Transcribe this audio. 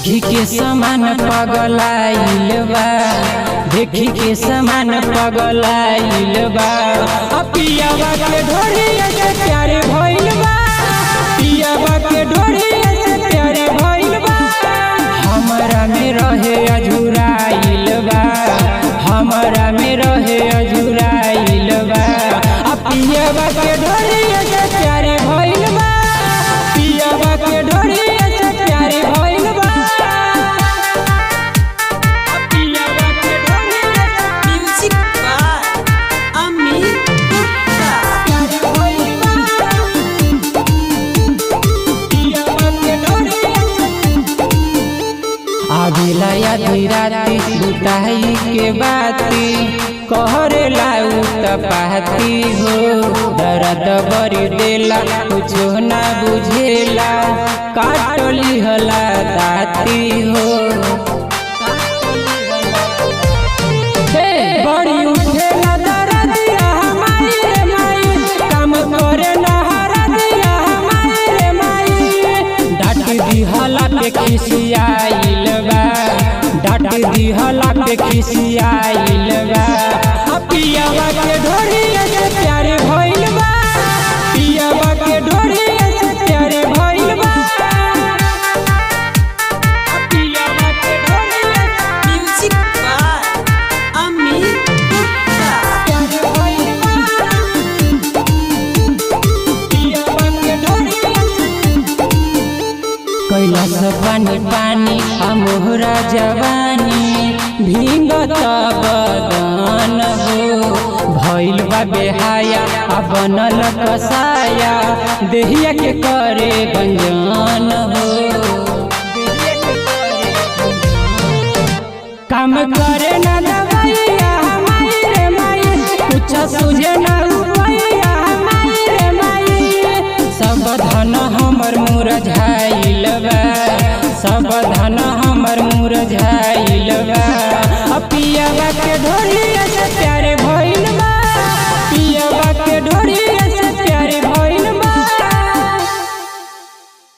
देखी के समान पगलाइल बा, देखी के समान पगलाइल बा। पियावा के ढोरिया से प्यारे भइल बा, पियावा के ढोरिया से प्यारे भइल बा। हमरा में रहे अझुराइल बा, हमरा में रहे अझुराइल बा। पियावा के ढोरिया से प्यारे भइल बा, पियावा के ढोरिया से प्यारे भइल बा। आवेला आधी राती बुताई के बाती, कहरे लाऊ तपाती हो। दर्द बरी देला कुछो ना बुझेला, काटली हला दाती हो। बड़ी उठेला दर्दिया हमारी रे माई, काम करे ना हरा दिया हमारी रे माई। डांट दिहला पे खिसियाइल बा, डांट दिहला पे खिसियाइल बा। पियावा के ढोरिया से प्यारे भइल बा, पियावा के ढोरिया से प्यारे भइल बा। पियावा के ढोरिया म्यूजिक बाय अमित गुप्ता। प्यारे भइल बा, पियावा के ढोरिया कैलाश पानी पानी मोहरा जवानी, भींगत बदन हो। भइल बा बेहाया बनल कसाया, देहिया के करे गंजन हो। काम करे ना दवाइया हमारी रे माई, कुछ सूझे ना रुपैया हमारी रे माई। सब धन हमर मुरझाइल बा, सब धन हमर मुरझाइल